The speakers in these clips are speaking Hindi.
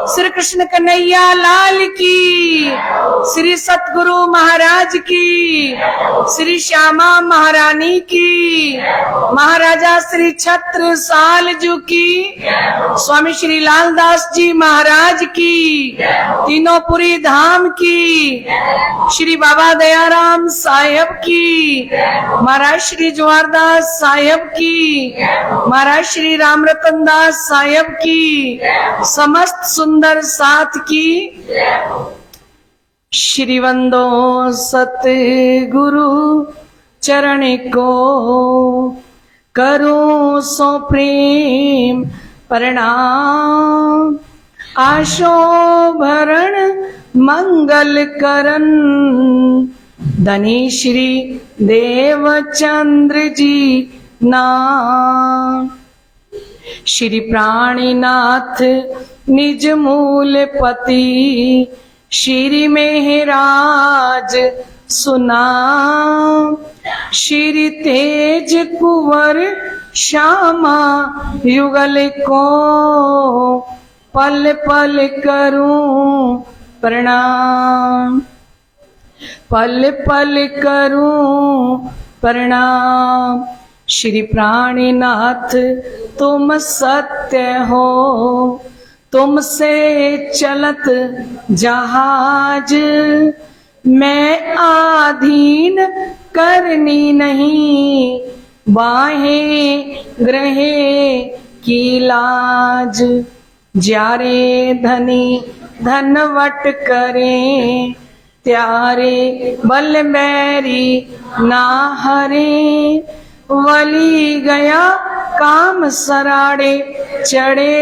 श्री कृष्ण कन्हैया लाल की, श्री सतगुरु महाराज की, श्री श्यामा महारानी की, महाराजा श्री छत्रसाल जी की, स्वामी श्री लालदास जी महाराज की, तीनों पुरी धाम की, श्री बाबा दयाराम साहेब की, महाराज श्री जवाहरदास साहेब की, महाराज श्री राम रतन दास साहेब की, समस्त सुंदर साथ की। श्री वंदो सतगुरु चरण को, करो सो प्रेम प्रणाम। आशो भरण मंगल करन, धनी श्री देवचंद्र जी नाम। श्री प्राणीनाथ निज मूल पति, श्री मेहराज सुना। श्री तेज कुंवर श्यामा युगल को, पल पल करूं प्रणाम, पल पल करूं प्रणाम। श्री प्राणीनाथ तुम सत्य हो, तुमसे चलत जहाज, मैं आधीन करनी नहीं, बाहें ग्रहे की लाज। ज्यारे धनी धनवट करें, त्यारे बल बैरी ना हरे। वली गया काम सराड़े चढ़े,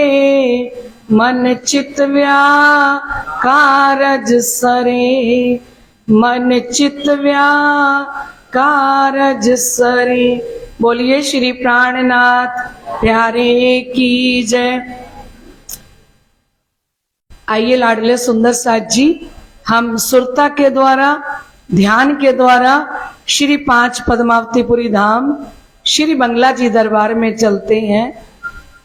मन चित व्याकारज सरे, मन चित व्याकारज सरे। बोलिए श्री प्राणनाथ प्यारे की जय। आइए लाडले सुंदर साथ जी, हम सुरता के द्वारा, ध्यान के द्वारा श्री 5 पद्मावतीपुरी धाम श्री बंगला जी दरबार में चलते हैं,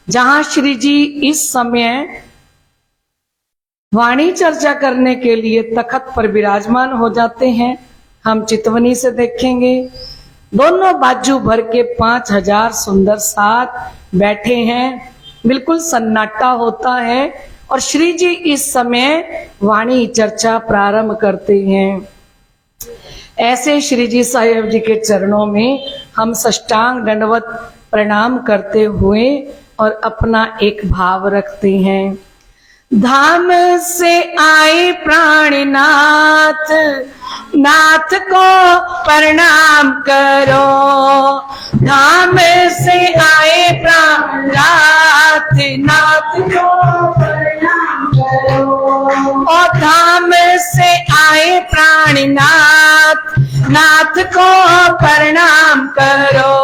जहां श्री जी इस समय वाणी चर्चा करने के लिए तखत पर विराजमान हो जाते हैं। हम चितवनी से देखेंगे, दोनों बाजू भर के 5000 सुंदर साथ बैठे हैं, बिल्कुल सन्नाटा होता है और श्री जी इस समय वाणी चर्चा प्रारंभ करते हैं। ऐसे श्री जी साहेब जी के चरणों में हम साष्टांग दंडवत प्रणाम करते हुए और अपना एक भाव रखते हैं। धाम से आए प्राणनाथ, नाथ को प्रणाम करो। धाम से आए प्राणनाथ, नाथ को प्रणाम करो। और धाम से आए प्राणनाथ, नाथ को प्रणाम करो।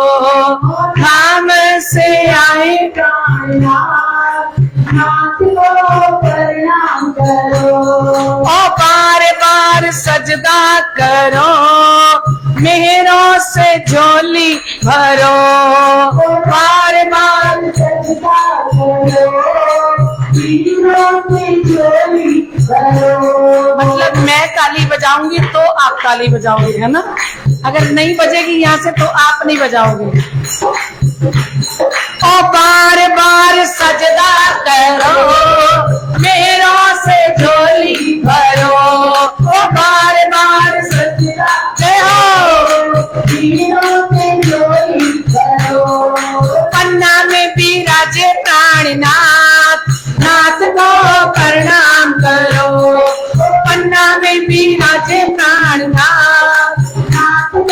धाम से आए प्राणनाथ, नाथ को प्रणाम करो। ओ बार बार सजदा करो, मेहरों से झोली भरो। बार बार सजदा करो, मेहरों से झोली भरो। मतलब मैं ताली बजाऊंगी तो आप ताली बजाओगे, है ना? अगर नहीं बजेगी यहाँ से तो आप नहीं बजाओगे। ओ बार बार सजदा करो, मेहरों से झोली भरो। ओ बार बार सजदा करो, मेहरों से झोली भरो। पन्ना में विराजे प्राणनाथ, नाथ को प्रणाम करो। पन्ना में विराजे प्राणनाथ, नाथ को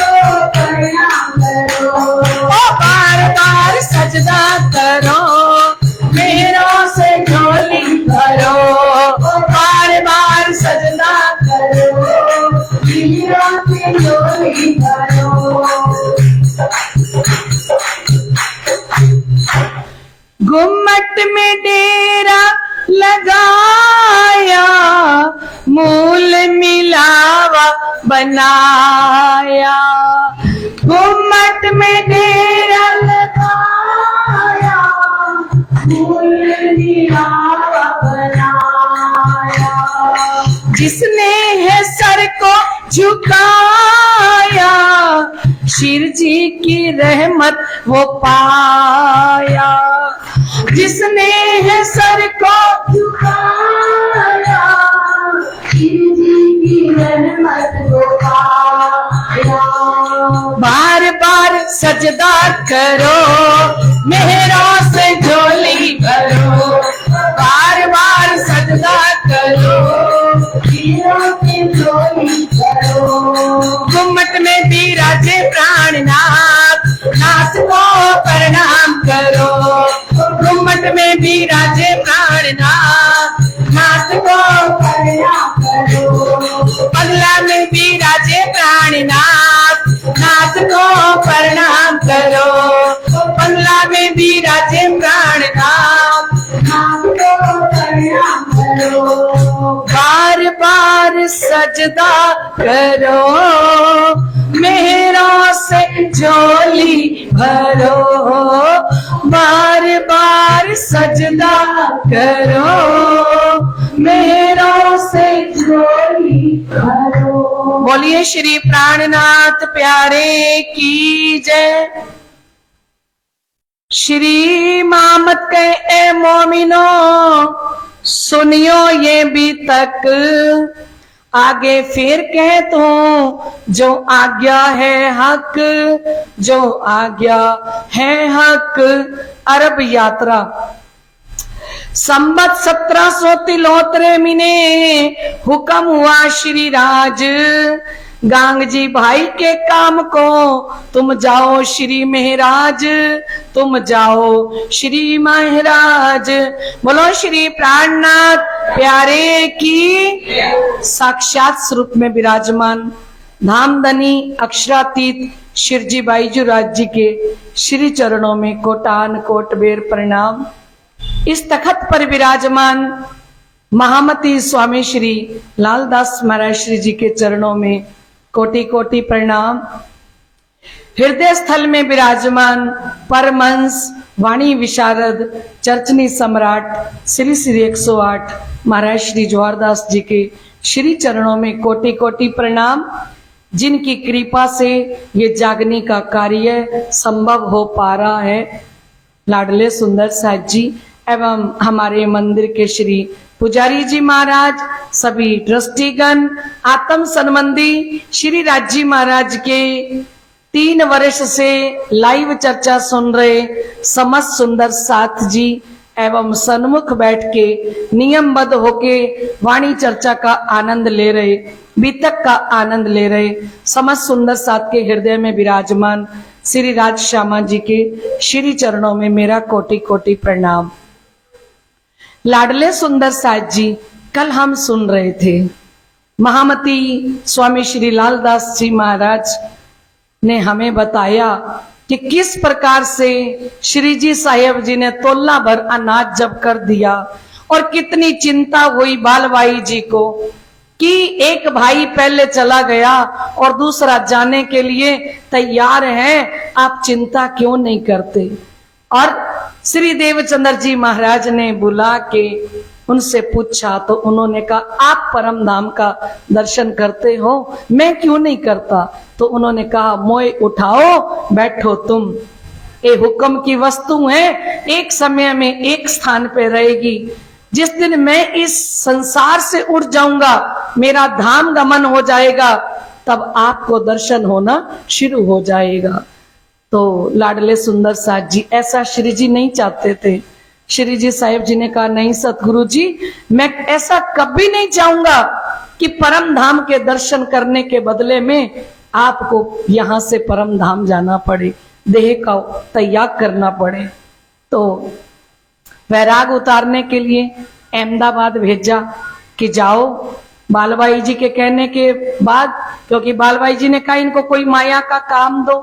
प्रणाम करो। ओ बार बार सजदा करो, मेहरों से झोली भरो। ओ बार बार सजदा करो, मेहरों से झोली भरो। गुम्मट में डेरा लगाया, मूल मिलावा बनाया। गुम्मट में डेरा लगाया, मूल मिलावा बनाया। जिसने है सर को झुकाया, शिव जी की रहमत वो पाया। जिसने है सर को झुकाया, शिव जी की रहमत वो पाया। बार बार सजदा करो, मेहरा से झोली भरो, बार बार सजदा करो, मेहरा से झोली भरो। गुम्मट में विराजे प्राणनाथ, नाथ को प्रणाम करो। गुम्मट में विराजे प्राणनाथ, नाथ को प्रणाम करो। बंगला में विराजे प्राणनाथ, नाथ को प्रणाम करो। बंगला में विराजे प्राणनाथ, नाथ को प्रणाम करो। बार बार सजदा करो, मेहरा से झोली भरो, बार बार सजदा करो, मेहरा से झोली भरो। बोलिए श्री प्राणनाथ प्यारे की जय। श्री मामत के ए मोमिनो, सुनियो ये भी तक, आगे फिर कह तो जो आज्ञा है हक, जो आज्ञा है हक। अरब यात्रा संबत 1700 तिलोत्तरे महीने हुक्म हुआ श्री राज, गांग जी भाई के काम को तुम जाओ श्री महाराज, तुम जाओ श्री महाराज। बोलो श्री प्राणनाथ प्यारे की। साक्षात स्वरूप में विराजमान धामधनी अक्षरातीत शिरजी बाईजू राज जी के श्री चरणों में कोटान कोट बेर प्रणाम। इस तखत पर विराजमान महामती स्वामी श्री लालदास महाराज श्री जी के चरणों में कोटि कोटि प्रणाम। हृदय स्थल में विराजमान परमहंस वाणी विशारद चर्चनी सम्राट श्री श्री 108 महाराज श्री जवाहरदास जी के श्री चरणों में कोटि कोटि प्रणाम, जिनकी कृपा से ये जागने का कार्य संभव हो पा रहा है। लाडले सुंदर साथ जी एवं हमारे मंदिर के श्री पुजारी जी महाराज, सभी ट्रस्टीगण, आत्म संबंधी श्री राजी महाराज के 3 वर्ष से लाइव चर्चा सुन रहे समस्त सुंदर साथ जी एवं सन्मुख बैठ के नियमबद्ध होके वाणी चर्चा का आनंद ले रहे, बीतक का आनंद ले रहे समस्त सुंदर साथ के हृदय में विराजमान श्री राज श्यामा जी के श्री चरणों में मेरा कोटि कोटि प्रणाम। लाडले सुंदर साथ जी, कल हम सुन रहे थे महामती स्वामी श्री लालदास जी महाराज ने हमें बताया कि किस प्रकार से श्री जी साहेब जी ने तोला भर अनाज जब कर दिया और कितनी चिंता हुई बालबाई जी को कि एक भाई पहले चला गया और दूसरा जाने के लिए तैयार है, आप चिंता क्यों नहीं करते। और श्री देवचंद्र जी महाराज ने बुला के उनसे पूछा तो उन्होंने कहा आप परम धाम का दर्शन करते हो, मैं क्यों नहीं करता। तो उन्होंने कहा मोए उठाओ बैठो तुम, ये हुक्म की वस्तु है, एक समय में एक स्थान पे रहेगी। जिस दिन मैं इस संसार से उठ जाऊंगा, मेरा धाम गमन हो जाएगा, तब आपको दर्शन होना शुरू हो जाएगा। तो लाडले सुंदर साथ जी ऐसा श्री जी नहीं चाहते थे। श्री जी साहेब जी ने कहा नहीं सतगुरु जी, मैं ऐसा कभी नहीं चाहूंगा कि परम धाम के दर्शन करने के बदले में आपको यहां से परम धाम जाना पड़े, देह का त्याग करना पड़े। तो वैराग उतारने के लिए अहमदाबाद भेजा कि जाओ। बालबाई जी के कहने के बाद, क्योंकि बालबाई जी ने कहा इनको कोई माया का काम दो,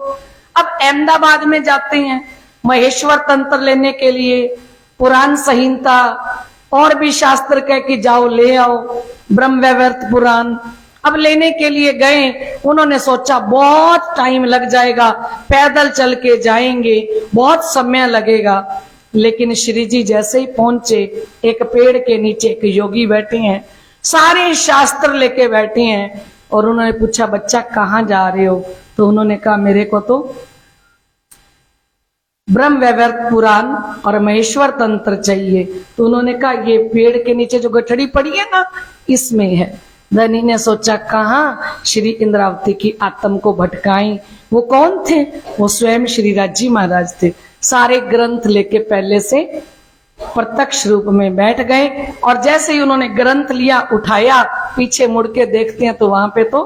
अब अहमदाबाद में जाते हैं महेश्वर तंत्र लेने के लिए, पुराण संहिता और भी शास्त्र कह के जाओ ले आओ, ब्रह्म वैवर्त पुराण। अब लेने के लिए गए, उन्होंने सोचा बहुत टाइम लग जाएगा, पैदल चल के जाएंगे, बहुत समय लगेगा। लेकिन श्री जी जैसे ही पहुंचे, एक पेड़ के नीचे एक योगी बैठे हैं, सारे शास्त्र लेके बैठे हैं। और उन्होंने पूछा बच्चा कहाँ जा रहे हो? तो उन्होंने कहा मेरे को तो ब्रह्म वैवर्त पुराण और महेश्वर तंत्र चाहिए। तो उन्होंने कहा ये पेड़ के नीचे जो गठड़ी पड़ी है ना, इसमें है। धनी ने सोचा कहाँ श्री इंद्रावती की आत्म को भटकाएं। वो कौन थे? वो स्वयं श्री राजी महाराज थे। सारे ग्रंथ लेके पहले से प्रत्यक्ष रूप में बैठ गए, और जैसे ही उन्होंने ग्रंथ लिया, उठाया, पीछे मुड़ के देखते हैं तो वहां पे तो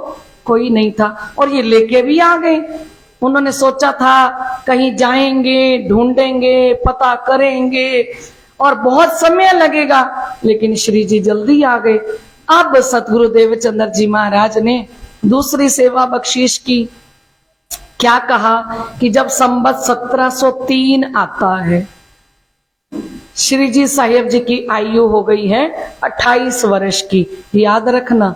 कोई नहीं था, और ये लेके भी आ गए। उन्होंने सोचा था कहीं जाएंगे, ढूंढेंगे, पता करेंगे और बहुत समय लगेगा, लेकिन श्री जी जल्दी आ गए। अब सतगुरु देवचंद्र जी महाराज ने दूसरी सेवा बख्शीश की। क्या कहा कि जब संवत 1703 आता है, श्री जी साहेब जी की आयु हो गई है 28 वर्ष की। याद रखना,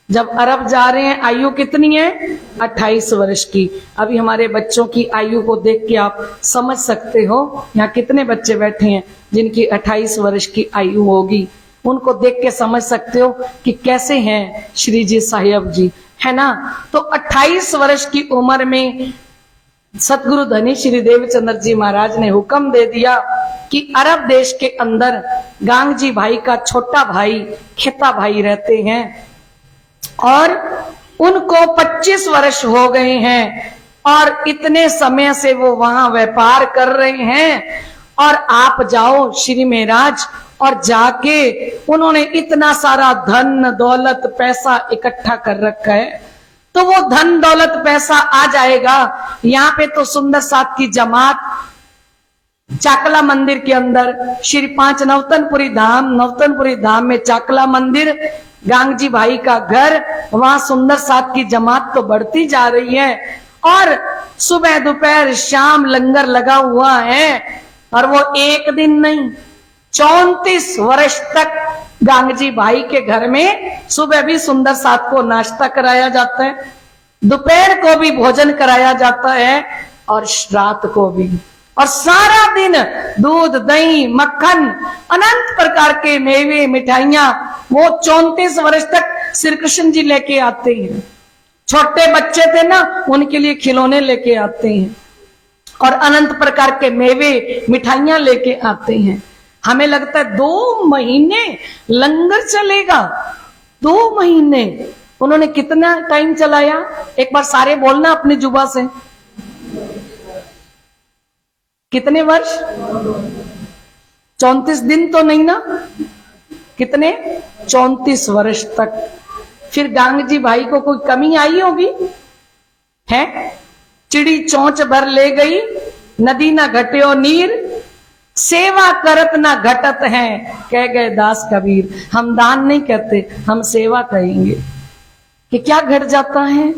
जब अरब जा रहे हैं आयु कितनी है? 28 वर्ष की। अभी हमारे बच्चों की आयु को देख के आप समझ सकते हो यहाँ कितने बच्चे बैठे हैं जिनकी 28 वर्ष की आयु होगी। उनको देख के समझ सकते हो कि कैसे हैं श्री जी साहेब जी, है ना। तो 28 वर्ष की उम्र में सतगुरु धनी श्री देवचंद्र जी महाराज ने हुक्म दे दिया कि अरब देश के अंदर गांगजी भाई का छोटा भाई खेता भाई रहते हैं, और उनको 25 वर्ष हो गए हैं, और इतने समय से वो वहां व्यापार कर रहे हैं। और आप जाओ श्री महाराज, और जाके उन्होंने इतना सारा धन दौलत पैसा इकट्ठा कर रखा है, तो वो धन दौलत पैसा आ जाएगा। यहाँ पे तो सुंदर साथ की जमात चाकला मंदिर के अंदर श्री 5 नवतनपुरी धाम में चाकला मंदिर, गांगजी भाई का घर, वहां सुंदर साथ की जमात तो बढ़ती जा रही है, और सुबह दोपहर शाम लंगर लगा हुआ है। और वो एक दिन नहीं, 34 वर्ष तक गांगजी भाई के घर में सुबह भी सुंदर साथ को नाश्ता कराया जाता है, दोपहर को भी भोजन कराया जाता है, और रात को भी। और सारा दिन दूध दही मक्खन अनंत प्रकार के मेवे मिठाइयां वो 34 वर्ष तक श्री कृष्ण जी लेके आते हैं। छोटे बच्चे थे ना, उनके लिए खिलौने लेके आते हैं, और अनंत प्रकार के मेवे मिठाइयां लेके आते हैं। हमें लगता है 2 महीने लंगर चलेगा, 2 महीने। उन्होंने कितना टाइम चलाया? एक बार सारे बोलना अपनी जुबा से, कितने वर्ष? 34 दिन तो नहीं ना, कितने? 34 वर्ष तक। फिर गांगजी भाई को कोई कमी आई होगी? है चिड़ी चोंच भर ले गई, नदी ना घट्यो नीर, सेवा करत ना घटत है, कह गए दास कबीर। हम दान नहीं कहते, हम सेवा कहेंगे कि क्या घट जाता है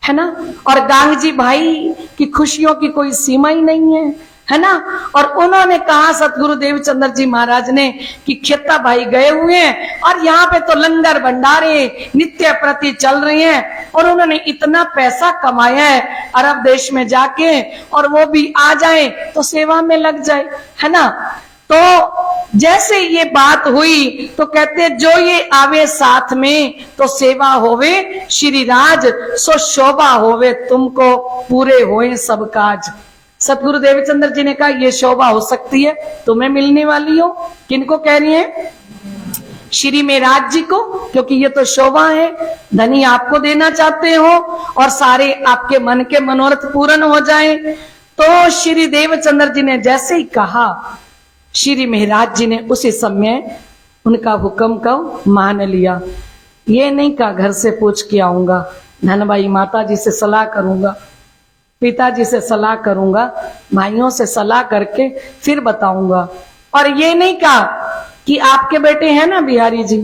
ना। और गांगजी भाई की खुशियों की कोई सीमा ही नहीं है ना। और उन्होंने कहा सतगुरु देवचंद्र जी महाराज ने कि खेता भाई गए हुए हैं, और यहाँ पे तो लंगर भंडारे नित्य प्रति चल रहे हैं, और उन्होंने इतना पैसा कमाया है अरब देश में जाके, और वो भी आ जाए तो सेवा में लग जाए, है ना। तो जैसे ये बात हुई तो कहते जो ये आवे साथ में तो सेवा होवे श्री राज, सो शोभा होवे तुमको पूरे होए सब काज। सतगुरु देवचंद्र जी ने कहा ये शोभा हो सकती है तुम्हें मिलने वाली हो। किनको कह रही है? श्री मेराज जी को, क्योंकि ये तो शोभा है, धनी आपको देना चाहते हो और सारे आपके मन के मनोरथ पूर्ण हो जाए। तो श्री देवचंद्र जी ने जैसे ही कहा, श्री महाराज जी ने उसी समय उनका हुक्म को मान लिया। ये नहीं कहा घर से पूछ के आऊंगा, धनबाई माता जी से सलाह करूंगा, पिताजी से सलाह करूंगा, भाइयों से सलाह करके फिर बताऊंगा। और ये नहीं कहा कि आपके बेटे हैं ना बिहारी जी,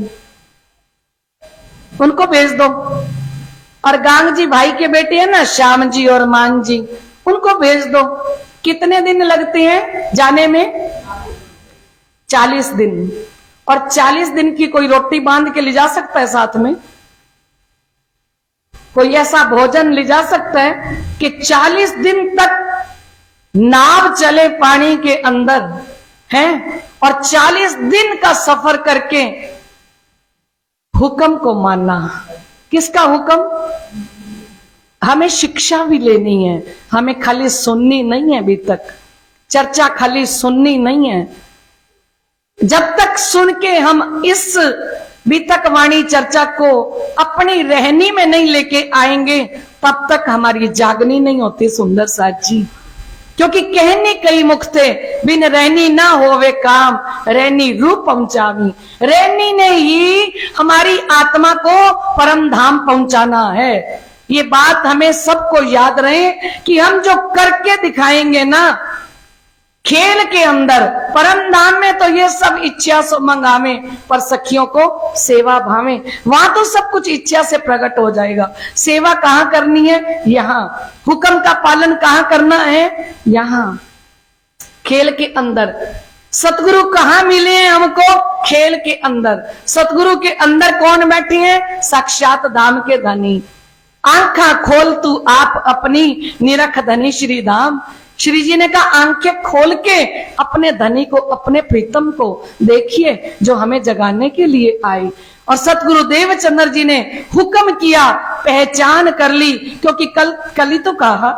उनको भेज दो, और गांगजी भाई के बेटे हैं ना श्याम जी और मान जी, उनको भेज दो। कितने दिन लगते हैं जाने में? 40 दिन। और 40 दिन की कोई रोटी बांध के ले जा सकता है साथ में? कोई ऐसा भोजन ले जा सकता है कि 40 दिन तक नाव चले पानी के अंदर हैं, और 40 दिन का सफर करके हुक्म को मानना। किसका हुक्म? हमें शिक्षा भी लेनी है, हमें खाली सुननी नहीं है। अभी तक चर्चा खाली सुननी नहीं है। जब तक सुन के हम इस बीतक वाणी चर्चा को अपनी रहनी में नहीं लेके आएंगे, तब तक हमारी जागनी नहीं होती सुंदर साथ जी। क्योंकि कहने कई मुख थे, बिन रहनी ना होवे काम, रहनी रूप पहुंचावी। रहनी ने ही हमारी आत्मा को परम धाम पहुंचाना है। ये बात हमें सबको याद रहे कि हम जो करके दिखाएंगे ना, खेल के अंदर परम धाम में तो ये सब इच्छा से मंगावे, पर सखियों को सेवा भावे। वहां तो सब कुछ इच्छा से प्रकट हो जाएगा। सेवा कहां करनी है? यहाँ। हुक्म का पालन कहां करना है? यहाँ, खेल के अंदर। सतगुरु कहां मिले हैं हमको? खेल के अंदर। सतगुरु के अंदर कौन बैठे हैं? साक्षात धाम के धनी। आंखा खोल तू आप अपनी, निरख धनी श्री धाम। श्री जी ने कहा आंखें खोल के अपने धनी को, अपने प्रीतम को देखिए, जो हमें जगाने के लिए आए। और सतगुरु देवचंद्र जी ने हुक्म किया, पहचान कर ली। क्योंकि कल ही तो कहा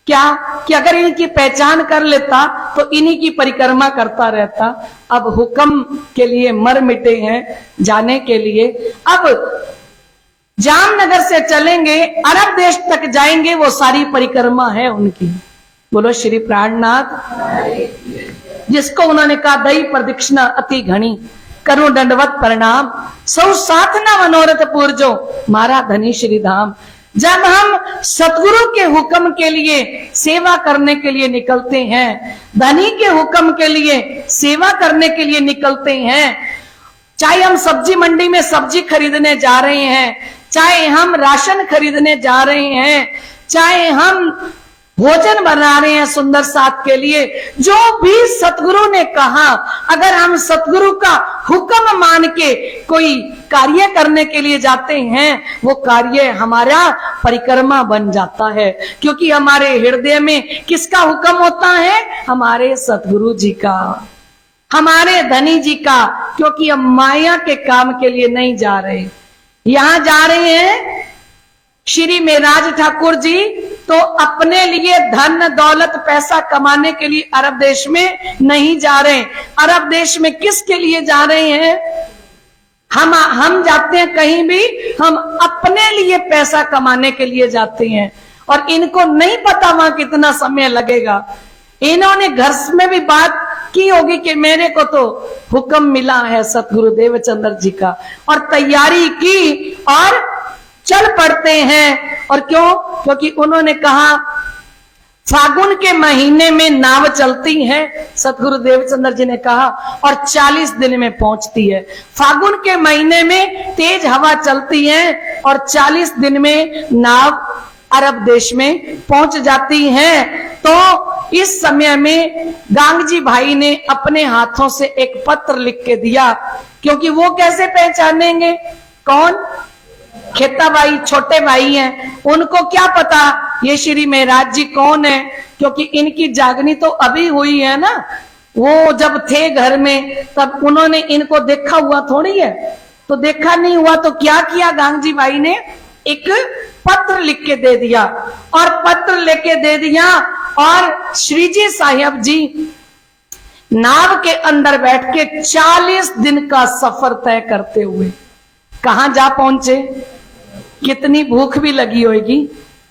क्या कि अगर इनकी पहचान कर लेता तो इन्हीं की परिक्रमा करता रहता। अब हुक्म के लिए मर मिटे हैं जाने के लिए। अब जामनगर से चलेंगे, अरब देश तक जाएंगे, वो सारी परिक्रमा है उनकी। बोलो श्री प्राणनाथ। जिसको उन्होंने कहा दई प्रदक्षिणा अति घनी, करूं दंडवत प्रणाम, सौ साधना मनोरथ पूर्जो, मारा धनी श्री धाम। जब हम सतगुरु के हुक्म के लिए सेवा करने के लिए निकलते हैं, धनी के हुक्म के लिए सेवा करने के लिए निकलते हैं, चाहे हम सब्जी मंडी में सब्जी खरीदने जा रहे हैं, चाहे हम राशन खरीदने जा रहे हैं, चाहे हम भोजन बना रहे हैं सुंदर साथ के लिए, जो भी सतगुरु ने कहा, अगर हम सतगुरु का हुक्म मान के कोई कार्य करने के लिए जाते हैं, वो कार्य हमारा परिक्रमा बन जाता है। क्योंकि हमारे हृदय में किसका हुक्म होता है? हमारे सतगुरु जी का, हमारे धनी जी का। क्योंकि हम माया के काम के लिए नहीं जा रहे। यहां जा रहे हैं श्री मेराज ठाकुर जी तो अपने लिए धन दौलत पैसा कमाने के लिए अरब देश में नहीं जा रहे। अरब देश में किसके लिए जा रहे हैं? हम जाते हैं कहीं भी, हम अपने लिए पैसा कमाने के लिए जाते हैं। और इनको नहीं पता वहां कितना समय लगेगा। इन्होंने घर में भी बात की होगी कि मेरे को तो हुक्म मिला है सतगुरु देवचंद्र जी का, और तैयारी की और चल पड़ते हैं। और क्यों? क्योंकि उन्होंने कहा फागुन के महीने में नाव चलती है, सतगुरु देवचंद्र जी ने कहा, और 40 दिन में पहुंचती है। फागुन के महीने में तेज हवा चलती है और 40 दिन में नाव अरब देश में पहुंच जाती है। तो इस समय में गांगजी भाई ने अपने हाथों से एक पत्र लिख के दिया। क्योंकि वो कैसे पहचानेंगे? कौन? खेता भाई छोटे भाई हैं, उनको क्या पता ये श्री मेहराज जी कौन है? क्योंकि इनकी जागनी तो अभी हुई है ना। वो जब थे घर में तब उन्होंने इनको देखा हुआ थोड़ी है। तो देखा नहीं हुआ तो क्या किया गांगजी भाई ने? एक पत्र लिख के दे दिया। और पत्र लेके दे दिया, और श्री जी साहिब जी नाव के अंदर बैठ के 40 दिन का सफर तय करते हुए कहां जा पहुंचे? कितनी भूख भी लगी होगी,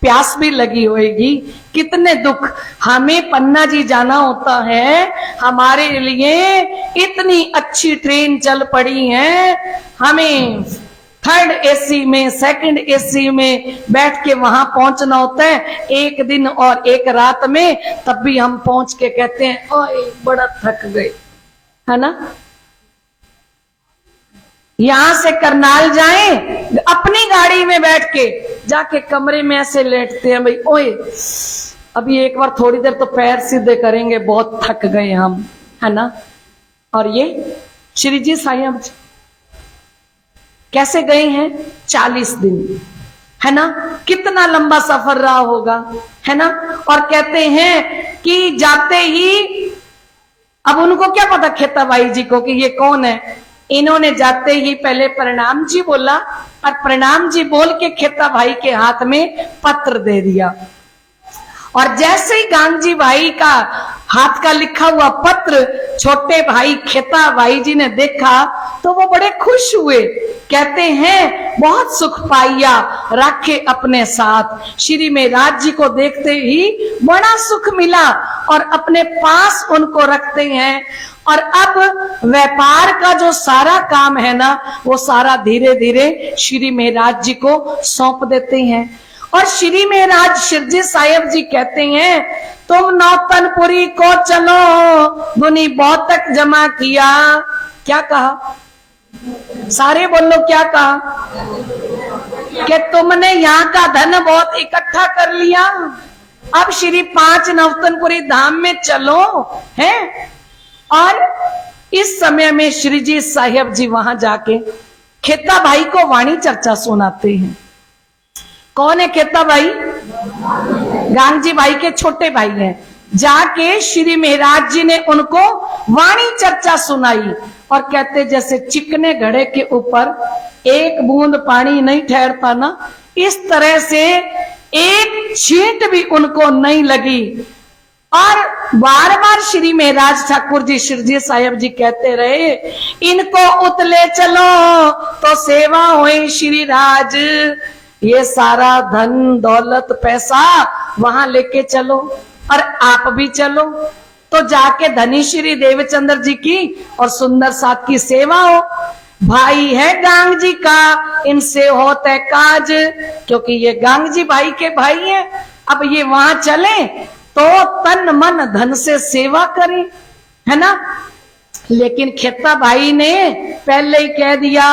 प्यास भी लगी होगी, कितने दुख। हमें पन्ना जी जाना होता है, हमारे लिए इतनी अच्छी ट्रेन चल पड़ी है, हमें 3rd AC में, 2nd AC में बैठ के वहां पहुंचना होता है 1 दिन और 1 रात में। तब भी हम पहुंच के कहते हैं ओए बड़ा थक गए, है ना। यहां से करनाल जाएं, अपनी गाड़ी में बैठ के जाके कमरे में ऐसे लेटते हैं, भाई ओए अभी एक बार थोड़ी देर तो पैर सीधे करेंगे, बहुत थक गए हम, है ना। और ये श्री जी साहिब कैसे गए हैं? 40 दिन, है ना। कितना लंबा सफर रहा होगा, है ना। और कहते हैं कि जाते ही, अब उनको क्या पता खेता भाई जी को कि ये कौन है, इन्होंने जाते ही पहले प्रणाम जी बोला और प्रणाम जी बोल के खेता भाई के हाथ में पत्र दे दिया। और जैसे ही गांगजी भाई का हाथ का लिखा हुआ पत्र छोटे भाई खेता भाई जी ने देखा तो वो बड़े खुश हुए। कहते हैं बहुत सुख पाइया रखे अपने साथ। श्री महाराज जी को देखते ही बड़ा सुख मिला और अपने पास उनको रखते हैं। और अब व्यापार का जो सारा काम है ना वो सारा धीरे धीरे श्री महाराज जी को सौंप देते हैं। और श्री महाराज शिरजी साहिब जी कहते हैं तुम नौतनपुरी को चलो दुनी बहुत तक जमा किया। क्या कहा? सारे बोलो क्या कहा? कि तुमने यहाँ का धन बहुत इकट्ठा कर लिया, अब श्री 5 नौतनपुरी धाम में चलो है। और इस समय में श्री जी साहिब जी वहां जाके खेता भाई को वाणी चर्चा सुनाते हैं। कौन है खेता भाई? गांगजी भाई के छोटे भाई हैं। जाके श्री महाराज जी ने उनको वाणी चर्चा सुनाई और कहते जैसे चिकने घड़े के ऊपर एक बूंद पानी नहीं ठहरता ना, इस तरह से एक छींट भी उनको नहीं लगी। और बार बार श्री महाराज ठाकुर जी शिरजी साहिब जी कहते रहे इनको उतले चलो तो सेवा होए श्री राज। ये सारा धन दौलत पैसा वहां लेके चलो और आप भी चलो। तो जाके धनी श्री देवचंद्र जी की और सुंदर साथ की सेवा हो। भाई है गांग जी का, इनसे होता है काज, क्योंकि ये गांग जी भाई के भाई हैं। अब ये वहां चले तो तन मन धन से सेवा करें, है ना। लेकिन खेता भाई ने पहले ही कह दिया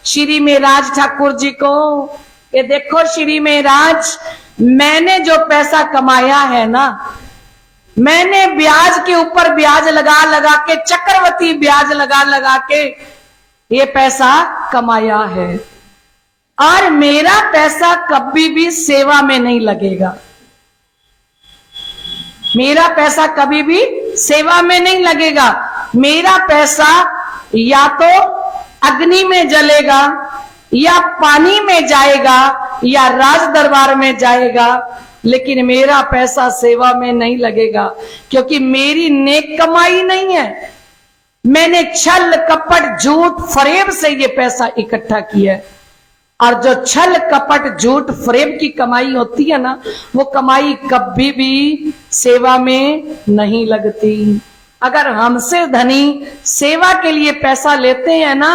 श्री महाराज ठाकुर जी को कि देखो श्री महाराज, मैंने जो पैसा कमाया है ना, मैंने ब्याज के ऊपर ब्याज लगा लगा के, चक्रवृद्धि ब्याज लगा लगा के ये पैसा कमाया है और मेरा पैसा कभी भी सेवा में नहीं लगेगा। मेरा पैसा कभी भी सेवा में नहीं लगेगा। मेरा पैसा या तो अग्नि में जलेगा या पानी में जाएगा या राज दरबार में जाएगा, लेकिन मेरा पैसा सेवा में नहीं लगेगा, क्योंकि मेरी नेक कमाई नहीं है। मैंने छल कपट झूठ फरेब से ये पैसा इकट्ठा किया है। और जो छल कपट झूठ फरेब की कमाई होती है ना, वो कमाई कभी भी सेवा में नहीं लगती। अगर हमसे धनी सेवा के लिए पैसा लेते हैं ना,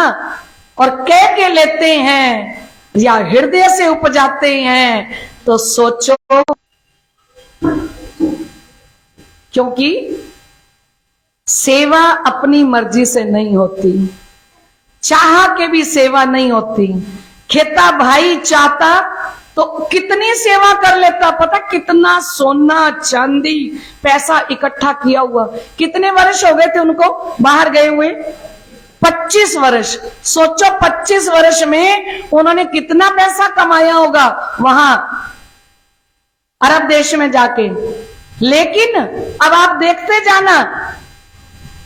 और कह के लेते हैं या हृदय से उपजाते हैं, तो सोचो, क्योंकि सेवा अपनी मर्जी से नहीं होती, चाह के भी सेवा नहीं होती। खेता भाई चाहता तो कितनी सेवा कर लेता, पता कितना सोना चांदी पैसा इकट्ठा किया हुआ। कितने वर्ष हो गए थे उनको बाहर गए हुए? 25 वर्ष। सोचो 25 वर्ष में उन्होंने कितना पैसा कमाया होगा वहां अरब देश में जाके। लेकिन अब आप देखते जाना,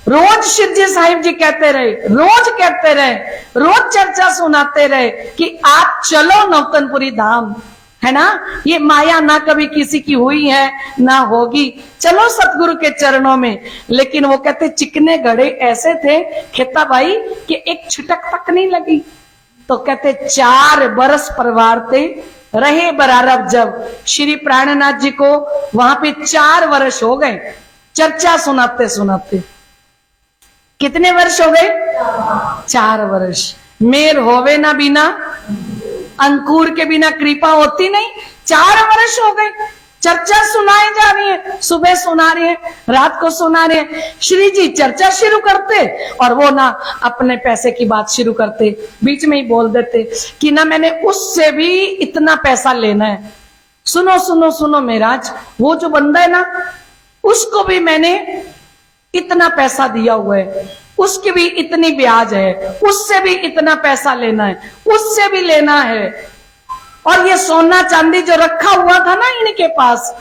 रोज शिरजी साहिब जी कहते रहे, रोज कहते रहे, रोज चर्चा सुनाते रहे कि आप चलो नौतनपुरी धाम, है ना। ये माया ना कभी किसी की हुई है ना होगी, चलो सतगुरु के चरणों में। लेकिन वो कहते चिकने घड़े ऐसे थे खेता भाई कि एक छिटक तक नहीं लगी। तो कहते 4 बरस परिवार थे रहे बरारब। जब श्री प्राणनाथ जी को वहां पे 4 वर्ष हो गए चर्चा सुनाते सुनाते। कितने वर्ष हो गए? 4 वर्ष। मेर होवे ना बिना अंकुर के बिना कृपा होती नहीं। 4 वर्ष हो गए चर्चा सुनाई जा रही है, सुबह सुना रहे हैं, रात को सुना रहे हैं। श्री जी चर्चा शुरू करते और वो ना अपने पैसे की बात शुरू करते, बीच में ही बोल देते कि ना मैंने उससे भी इतना पैसा लेना है। सुनो सुनो सुनो महाराज, वो जो बंदा है ना उसको भी मैंने इतना पैसा दिया हुआ है, उसकी भी इतनी ब्याज है, उससे भी इतना पैसा लेना है, उससे भी लेना है। और ये सोना चांदी जो रखा हुआ था ना इनके पास,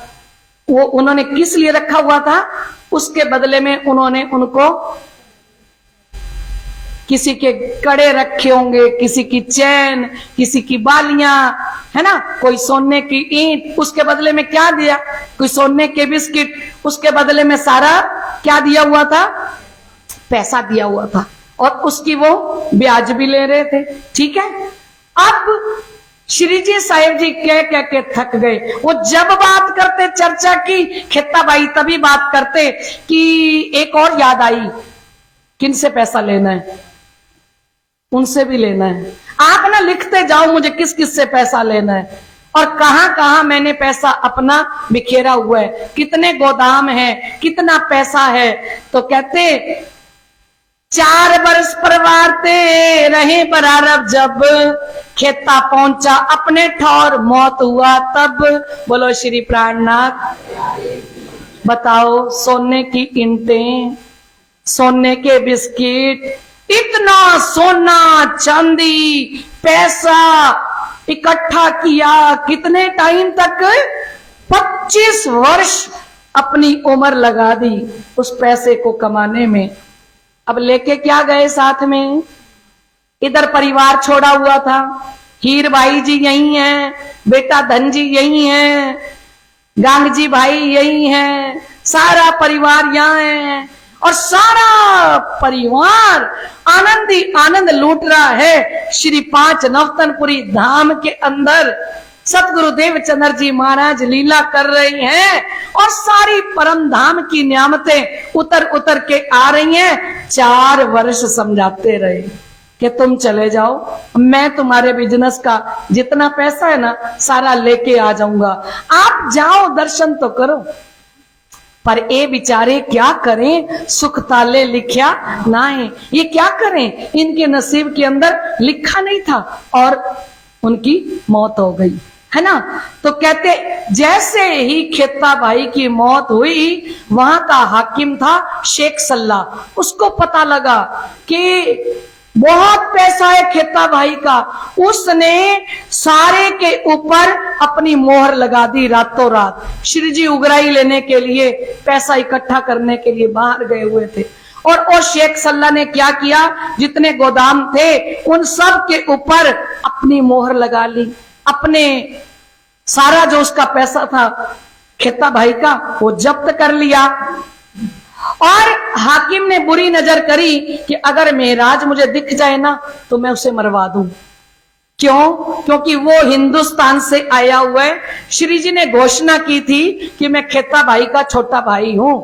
वो उन्होंने किस लिए रखा हुआ था? उसके बदले में उन्होंने उनको किसी के कड़े रखे होंगे, किसी की चैन, किसी की बालियां, है ना, कोई सोने की ईंट, उसके बदले में क्या दिया, कोई सोने के बिस्किट, उसके बदले में सारा क्या दिया हुआ था, पैसा दिया हुआ था, और उसकी वो ब्याज भी ले रहे थे। ठीक है, अब श्री जी साहिब जी कह कह के थक गए। वो जब बात करते चर्चा की, खेता भाई तभी बात करते कि एक और याद आई, किनसे पैसा लेना है, उनसे भी लेना है। आप ना लिखते जाओ मुझे किस किस से पैसा लेना है और कहां कहां मैंने पैसा अपना बिखेरा हुआ है, कितने गोदाम है, कितना पैसा है। तो कहते 4 वर्ष परिवार ते रहे बरारब, जब खेता पहुंचा अपने ठौर मौत हुआ तब। बोलो श्री प्राणनाथ। बताओ, सोने की ईंटें, सोने के बिस्किट, इतना सोना चांदी पैसा इकट्ठा किया, कितने टाइम तक, 25 वर्ष अपनी उम्र लगा दी उस पैसे को कमाने में। अब लेके क्या गए साथ में, इधर परिवार छोड़ा हुआ था, हीर भाई जी यही हैं, बेटा धन जी यही हैं, गांग जी भाई यही हैं, सारा परिवार यहाँ है और सारा परिवार आनंद ही आनंद लूट रहा है श्री 5 नवतनपुरी धाम के अंदर। सतगुरु देवचंद्र जी महाराज लीला कर रहे हैं और सारी परम धाम की नियामतें उतर उतर के आ रही हैं। 4 वर्ष समझाते रहे कि तुम चले जाओ, मैं तुम्हारे बिजनेस का जितना पैसा है ना सारा लेके आ जाऊंगा, आप जाओ दर्शन तो करो। पर ये बेचारे क्या करें, सुख ताले लिखा ना है, ये क्या करें, इनके नसीब के अंदर लिखा नहीं था और उनकी मौत हो गई, है ना। तो कहते जैसे ही खेता भाई की मौत हुई, वहां का हाकिम था शेख सल्ला, उसको पता लगा कि बहुत पैसा है खेता भाई का, उसने सारे के ऊपर अपनी मोहर लगा दी रातों रात। श्री जी उगराई लेने के लिए, पैसा इकट्ठा करने के लिए बाहर गए हुए थे और शेख सल्ला ने क्या किया, जितने गोदाम थे उन सब के ऊपर अपनी मोहर लगा ली, अपने सारा जो उसका पैसा था खेता भाई का वो जब्त कर लिया। और हाकिम ने बुरी नजर करी कि अगर मेहराज मुझे दिख जाए ना तो मैं उसे मरवा दूं। क्यों? क्योंकि वो हिंदुस्तान से आया हुआ है। श्री जी ने घोषणा की थी कि मैं खेता भाई का छोटा भाई हूं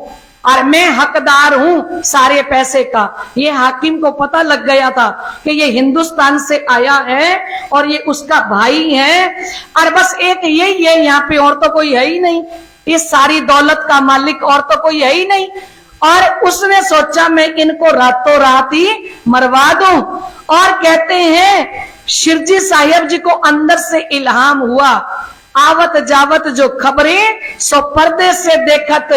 और मैं हकदार हूं सारे पैसे का। ये हाकिम को पता लग गया था कि ये हिंदुस्तान से आया है और ये उसका भाई है और बस एक यही है यहाँ पे, और तो कोई है ही नहीं, इस सारी दौलत का मालिक और तो कोई है ही नहीं। और उसने सोचा मैं इनको रातों रात ही मरवा दूं। और कहते हैं शिरजी साहिब जी को अंदर से इल्हाम हुआ, आवत जावत जो खबरें सो पर्दे से देखत,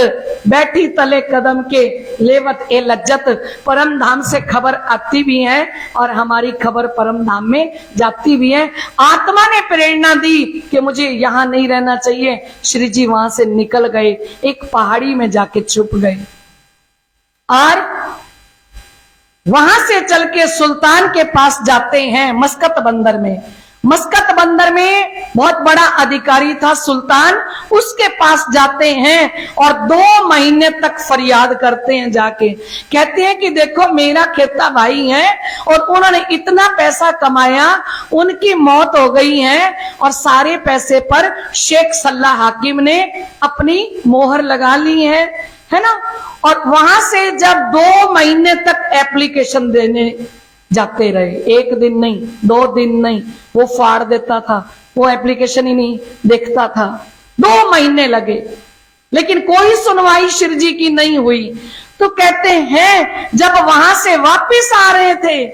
बैठी तले कदम के लेवत ए लज्जत। परम धाम से खबर आती भी है और हमारी खबर परम धाम में जाती भी है। आत्मा ने प्रेरणा दी कि मुझे यहां नहीं रहना चाहिए। श्री जी वहां से निकल गए, एक पहाड़ी में जाके छुप गए और वहां से चल के सुल्तान के पास जाते हैं मस्कत बंदर में। मस्कत बंदर में बहुत बड़ा अधिकारी था सुल्तान, उसके पास जाते हैं और 2 महीने तक फरियाद करते हैं जाके। कहते हैं कि देखो मेरा खेता भाई है और उन्होंने इतना पैसा कमाया, उनकी मौत हो गई है और सारे पैसे पर शेख सल्ला हाकिम ने अपनी मोहर लगा ली है ना। और वहां से जब 2 महीने तक एप्लीकेशन देने जाते रहे, 1 दिन नहीं 2 दिन नहीं, वो फाड़ देता था, वो एप्लीकेशन ही नहीं देखता था। 2 महीने लगे लेकिन कोई सुनवाई श्री जी की नहीं हुई। तो कहते हैं जब वहां से वापिस आ रहे थे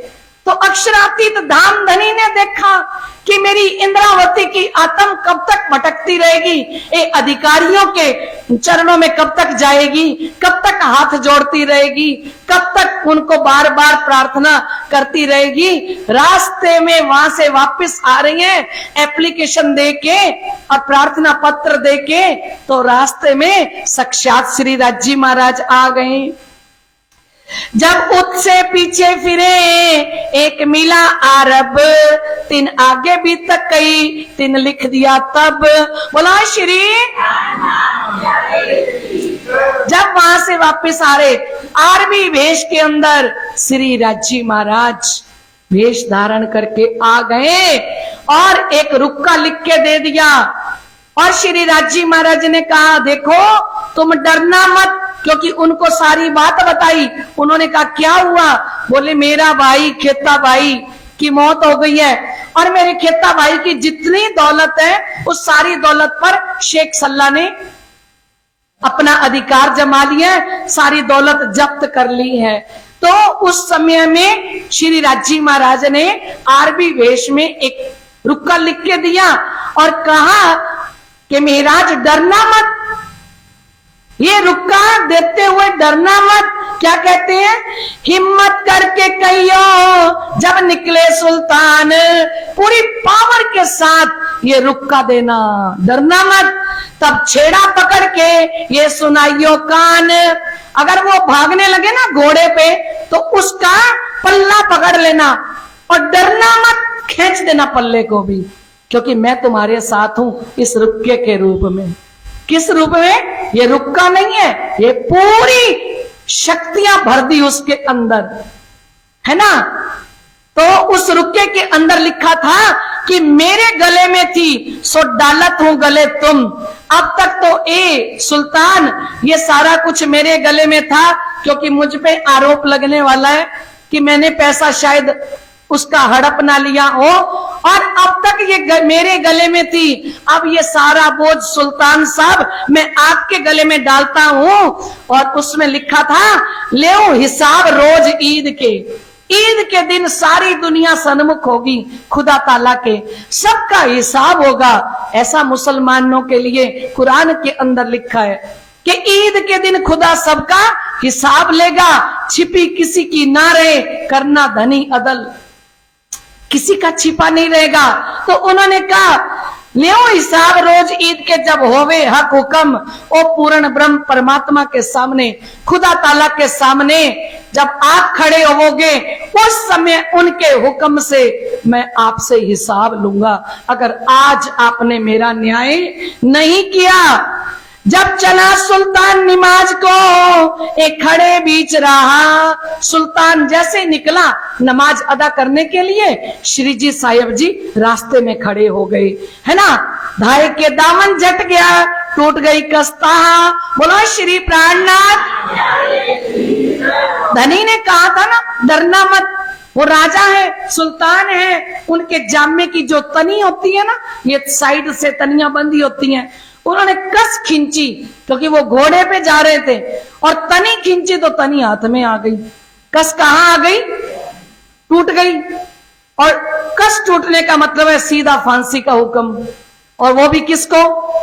तो अक्षरातीत धाम धनी ने देखा कि मेरी इंद्रावती की आत्म कब तक भटकती रहेगी, ये अधिकारियों के चरणों में कब तक जाएगी, कब तक हाथ जोड़ती रहेगी, कब तक उनको बार बार प्रार्थना करती रहेगी। रास्ते में वहां से वापस आ रही हैं एप्लीकेशन देके और प्रार्थना पत्र देके, तो रास्ते में साक्षात श्री राज जी महाराज आ गए। जब उससे पीछे फिरे एक मिला अरब, 3 आगे भी तक कई 3 लिख दिया तब। बोला श्री। जब वहां से वापस आ रहे आरबी वेश के अंदर श्री राजी महाराज वेश धारण करके आ गए और एक रुक्का लिख के दे दिया। और श्री राजी महाराज ने कहा देखो तुम डरना मत, क्योंकि उनको सारी बात बताई। उन्होंने कहा क्या हुआ? बोले मेरा भाई खेता भाई की मौत हो गई है और मेरे खेता भाई की जितनी दौलत है उस सारी दौलत पर शेख सल्ला ने अपना अधिकार जमा लिया है, सारी दौलत जब्त कर ली है। तो उस समय में श्री राजी महाराज ने आरबी वेश में एक रुक्का लिख के दिया और कहा कि महाराज डरना मत। ये रुक्का देते हुए डरना मत। क्या कहते हैं? हिम्मत करके कहियो जब निकले सुल्तान, पूरी पावर के साथ ये रुक्का देना, डरना मत। तब छेड़ा पकड़ के ये सुनाइयो कान। अगर वो भागने लगे ना घोड़े पे तो उसका पल्ला पकड़ लेना और डरना मत, खींच देना पल्ले को भी, क्योंकि मैं तुम्हारे साथ हूं इस रुक्के के रूप में। किस रूप में? ये रुक्का नहीं है, ये पूरी शक्तियां भर दी उसके अंदर, है ना। तो उस रुक्के के अंदर लिखा था कि मेरे गले में थी सो डालत हूं गले तुम। अब तक तो ए सुल्तान ये सारा कुछ मेरे गले में था, क्योंकि मुझ पे आरोप लगने वाला है कि मैंने पैसा शायद उसका हड़प ना लिया हो, और अब तक ये मेरे गले में थी। अब ये सारा बोझ सुल्तान साहब मैं आपके गले में डालता हूं। और उसमें लिखा था ले हिसाब रोज ईद के। ईद के दिन सारी दुनिया सन्मुख होगी खुदा ताला के, सबका हिसाब होगा। ऐसा मुसलमानों के लिए कुरान के अंदर लिखा है कि ईद के दिन खुदा सबका हिसाब लेगा, छिपी किसी की ना रहे, करना धनी अदल, किसी का छिपा नहीं रहेगा। तो उन्होंने कहा ले हिसाब रोज ईद के जब होवे हक हुक्म, ओ पूर्ण ब्रह्म परमात्मा के सामने, खुदा ताला के सामने जब आप खड़े होवोगे उस समय उनके हुक्म से मैं आपसे हिसाब लूंगा। अगर आज आपने मेरा न्याय नहीं किया। जब चला सुल्तान निमाज को एक खड़े बीच रहा, सुल्तान जैसे निकला नमाज अदा करने के लिए, श्री जी साहिब जी रास्ते में खड़े हो गए, है ना। धाय के दामन झट गया, टूट गई कस्ता। बोलो श्री प्राणनाथ। धनी ने कहा था ना डरना मत, वो राजा है, सुल्तान है, उनके जामे की जो तनी होती है ना, ये साइड से तनियां बंदी होती हैं, उन्होंने कस खींची क्योंकि वो घोड़े पे जा रहे थे, और तनी खींची तो तनी हाथ में आ गई। कस कहां आ गई? टूट गई। और कस टूटने का मतलब है सीधा फांसी का हुक्म। और वो भी किसको?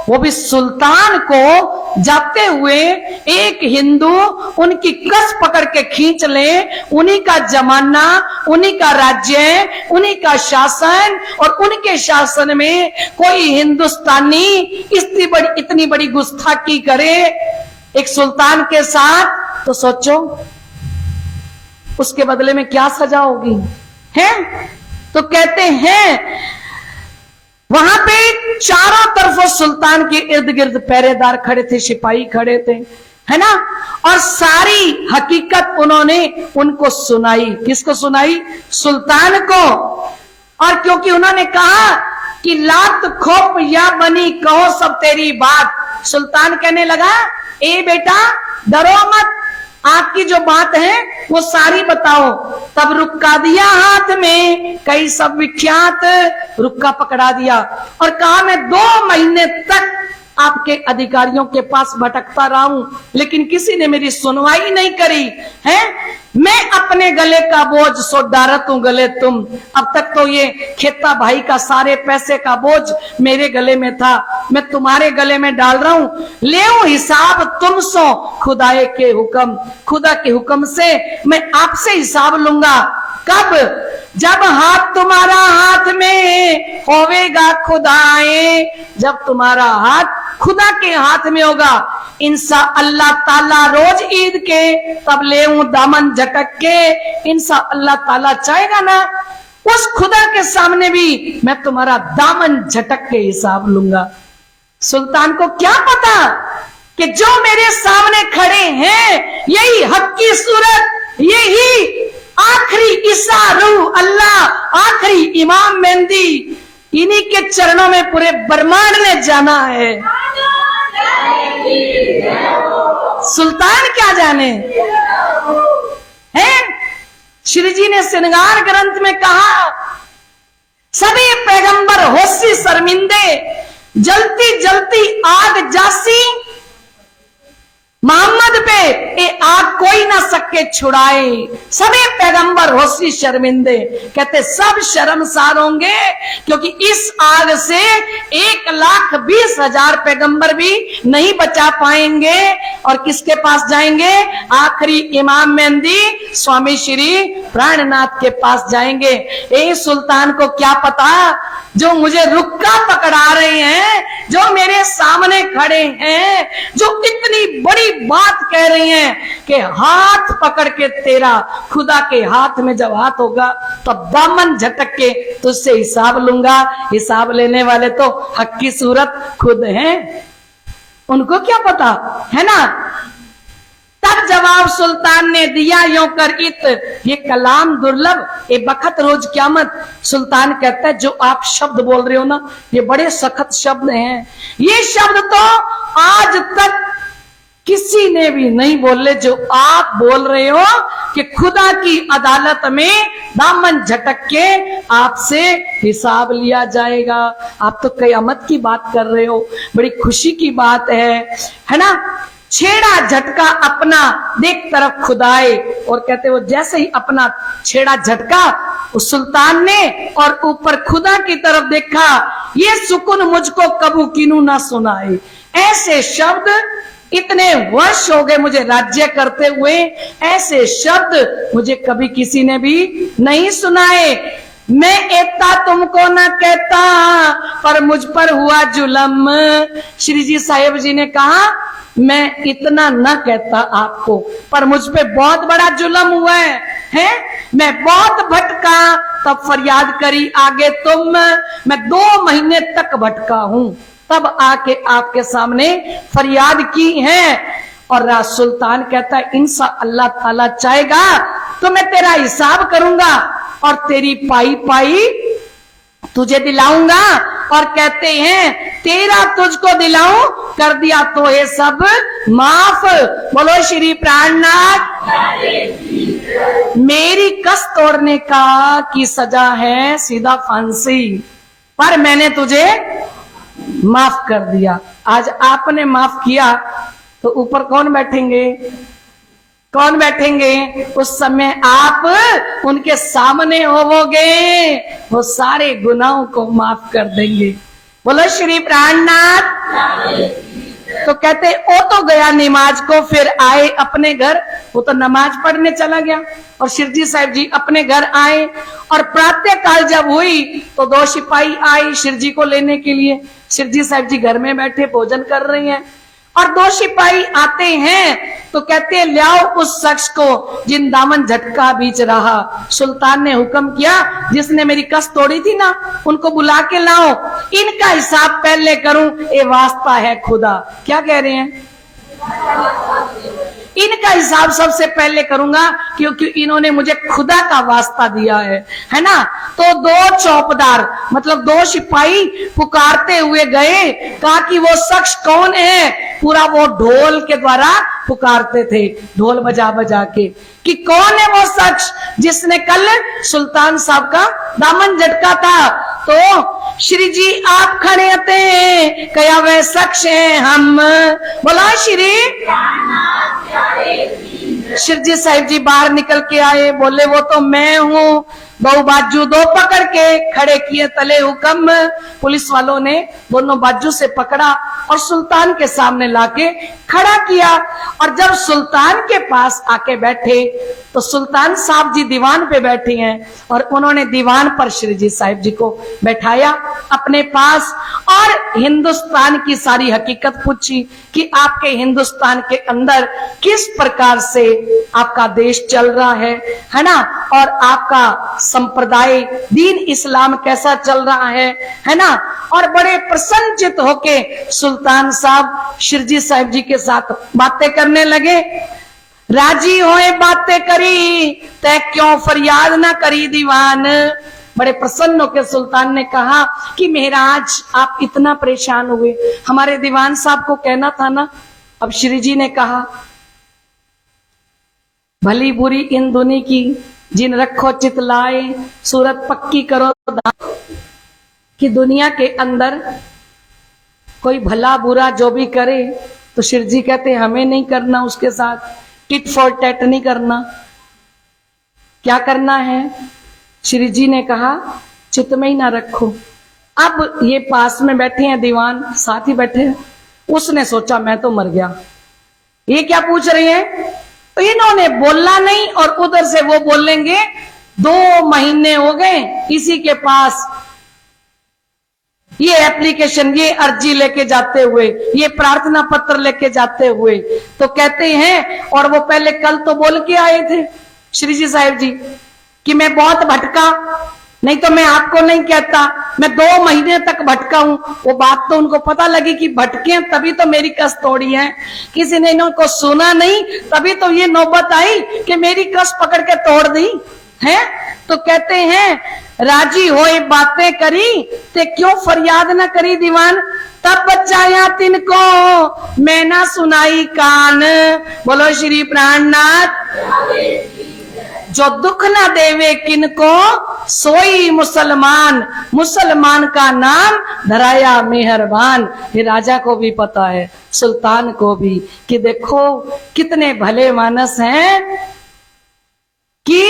वो भी सुल्तान को। जाते हुए एक हिंदू उनकी कस पकड़ के खींच ले, उन्हीं का जमाना, उन्हीं का राज्य, उन्हीं का शासन, और उनके शासन में कोई हिंदुस्तानी इतनी बड़ी गुस्ताखी करे एक सुल्तान के साथ, तो सोचो उसके बदले में क्या सजा होगी, है। तो कहते हैं वहां पे चारों तरफ सुल्तान के इर्द गिर्द पहरेदार खड़े थे, सिपाही खड़े थे, है ना। और सारी हकीकत उन्होंने उनको सुनाई। किसको सुनाई? सुल्तान को। और क्योंकि उन्होंने कहा कि लात खोप या बनी कहो सब तेरी बात, सुल्तान कहने लगा ए बेटा डरो मत, आपकी जो बात है वो सारी बताओ। तब रुक्का दिया हाथ में, कई सब विख्यात रुक्का पकड़ा दिया और कहा मैं 2 महीने तक आपके अधिकारियों के पास भटकता रहा हूं, लेकिन किसी ने मेरी सुनवाई नहीं करी है। मैं अपने गले का बोझ सो डारत हूं गले तुम। अब तक तो ये खेता भाई का सारे पैसे का बोझ मेरे गले में था, मैं तुम्हारे गले में डाल रहा हूं। ले हिसाब तुम सो खुदाए के हुक्म, खुदा के हुक्म से मैं आपसे हिसाब लूंगा। कब? जब हाथ तुम्हारा हाथ में होवेगा खुदाए, जब तुम्हारा हाथ खुदा के हाथ में होगा। इंसा अल्लाह ताला रोज ईद के तब ले दामन झटक के। इंसा अल्लाह ताला चाहेगा ना, उस खुदा के सामने भी मैं तुम्हारा दामन झटक के हिसाब लूंगा। सुल्तान को क्या पता कि जो मेरे सामने खड़े हैं यही हक की सूरत, यही आखिरी ईसा रूह अल्लाह, आखिरी इमाम मेहंदी, इन्हीं के चरणों में पूरे ब्रह्मांड ने जाना है। सुल्तान क्या जाने हैं। श्री जी ने श्रृंगार ग्रंथ में कहा, सभी पैगंबर होशी शर्मिंदे, जलती जलती आग जासी, मोहम्मद पे ये आग कोई ना सके छुड़ाए। सभी पैगंबर होशी शर्मिंदे, कहते सब शर्मसार होंगे, क्योंकि इस आग से 1,20,000 पैगंबर भी नहीं बचा पाएंगे। और किसके पास जाएंगे? आखिरी इमाम मेहंदी स्वामी श्री प्राणनाथ के पास जाएंगे। ए सुल्तान को क्या पता, जो मुझे रुक्का पकड़ा रहे हैं, जो मेरे सामने खड़े हैं, जो इतनी बड़ी बात कह रही हैं कि हाथ पकड़ के तेरा, खुदा के हाथ में जब हाथ होगा तब दामन झटक के तुझसे हिसाब लूंगा। हिसाब लेने वाले तो हक की सूरत खुद हैं, उनको क्या पता है ना। तब जवाब सुल्तान ने दिया यूं कर इत, ये कलाम दुर्लभ, ये बखत रोज क्यामत। सुल्तान कहता है जो आप शब्द बोल रहे हो ना, ये बड़े सख्त शब्द हैं। ये शब्द तो आज तक किसी ने भी नहीं बोले जो आप बोल रहे हो कि खुदा की अदालत में दामन झटक के आपसे हिसाब लिया जाएगा। आप तो कयामत की बात कर रहे हो, बड़ी खुशी की बात है ना। छेड़ा झटका अपना देख तरफ खुदाए, और कहते वो जैसे ही अपना छेड़ा झटका उस सुल्तान ने और ऊपर खुदा की तरफ देखा, ये सुकून मुझको कबू किनू ना सुनाए। ऐसे शब्द इतने वर्ष हो गए मुझे राज्य करते हुए, ऐसे शब्द मुझे कभी किसी ने भी नहीं सुनाए। मैं इतना तुमको ना कहता पर मुझ पर हुआ जुलम। श्री जी साहिब जी ने कहा मैं इतना न कहता आपको, पर मुझ पे बहुत बड़ा जुलम हुआ है। मैं बहुत भटका तब फरियाद करी आगे तुम, मैं 2 महीने तक भटका हूं तब आके आपके सामने फरियाद की है। और राज सुल्तान कहता है इंसा अल्लाह ताला चाहेगा तो मैं तेरा हिसाब करूंगा और तेरी पाई पाई तुझे दिलाऊंगा। और कहते हैं तेरा तुझको दिलाऊं, कर दिया तो ये सब माफ। बोलो श्री प्राणनाथ। मेरी कस तोड़ने का की सजा है सीधा फांसी, पर मैंने तुझे माफ कर दिया। आज आपने माफ किया तो ऊपर कौन बैठेंगे? कौन बैठेंगे? उस समय आप उनके सामने होवोगे, वो सारे गुनाहों को माफ कर देंगे। बोलो श्री प्राणनाथ। तो कहते वो तो गया नमाज को, फिर आए अपने घर। वो तो नमाज पढ़ने चला गया और शिरजी साहिब जी अपने घर आए। और प्रातः काल जब हुई तो 2 सिपाही आए शिरजी को लेने के लिए। शिरजी साहिब जी घर में बैठे भोजन कर रहे हैं और 2 सिपाही आते हैं तो कहते हैं लाओ उस शख्स को जिन दामन झटका बीच रहा। सुल्तान ने हुक्म किया जिसने मेरी कस तोड़ी थी ना, उनको बुला के लाओ, इनका हिसाब पहले करूं, ये वास्ता है खुदा। क्या कह रहे हैं? इनका हिसाब सबसे पहले करूंगा क्योंकि इन्होंने मुझे खुदा का वास्ता दिया है ना। तो 2 चौकीदार मतलब 2 सिपाही पुकारते हुए गए, कहा कि वो शख्स कौन है। पूरा वो ढोल के द्वारा पुकारते थे, ढोल बजा बजा के, कि कौन है वो शख्स जिसने कल सुल्तान साहब का दामन झटका था। तो श्री जी आप खड़े थे, कया वह शख्स है हम। बोला श्री शिरजी साहिब जी बाहर निकल के आए, बोले वो तो मैं हूँ। 2 बाजू 2 पकड़ के खड़े किए तले हुक्म। पुलिस वालों ने दोनों बाजू से पकड़ा और सुल्तान के सामने लाके खड़ा किया। और जब सुल्तान के पास आके बैठे तो सुल्तान साहब जी दीवान पे बैठे हैं और उन्होंने दीवान पर श्री जी साहिब जी को बैठाया अपने पास और हिंदुस्तान की सारी हकीकत पूछी कि आपके हिंदुस्तान के अंदर किस प्रकार से आपका देश चल रहा है ना, और आपका संप्रदाय दीन इस्लाम कैसा चल रहा है ना। और बड़े प्रसन्नचित होके सुल्तान साहब श्री जी साहिब जी के साथ बातें करने लगे। राजी होए बातें करी तै क्यों फरियाद ना करी दीवान। बड़े प्रसन्न होकर सुल्तान ने कहा कि महाराज आप इतना परेशान हुए, हमारे दीवान साहब को कहना था ना। अब श्री जी ने कहा भली बुरी इन दुनी की जिन रखो चित लाए, सूरत पक्की करो कि दुनिया के अंदर कोई भला बुरा जो भी करे तो श्री जी कहते हमें नहीं करना, उसके साथ टिट फॉर टैट नहीं करना। क्या करना है? श्री जी ने कहा चित्त में ही ना रखो। अब ये पास में बैठे हैं दीवान, साथ ही बैठे हैं। उसने सोचा मैं तो मर गया, ये क्या पूछ रही है। तो इन्होंने बोलना नहीं और उधर से वो बोलेंगे 2 महीने हो गए इसी के पास ये एप्लीकेशन, ये अर्जी लेके जाते हुए, ये प्रार्थना पत्र लेके जाते हुए। तो कहते हैं और वो पहले कल तो बोल के आए थे श्री जी साहिब जी कि मैं बहुत भटका, नहीं तो मैं आपको नहीं कहता, मैं 2 महीने तक भटका हूं। वो बात तो उनको पता लगी कि भटके तभी तो मेरी कस तोड़ी है, किसी ने इनको सुना नहीं तभी तो ये नौबत आई कि मेरी कस पकड़ के तोड़ दी है। तो कहते हैं राजी होए बातें करी ते क्यों फरियाद ना करी दीवान। तब बचाया तिनको मैं ना सुनाई कान। बोलो श्री प्राणनाथ। जो दुख ना देवे किनको सोई मुसलमान, मुसलमान का नाम धराया मेहरबान। ये राजा को भी पता है, सुल्तान को भी, कि देखो कितने भले मानस हैं कि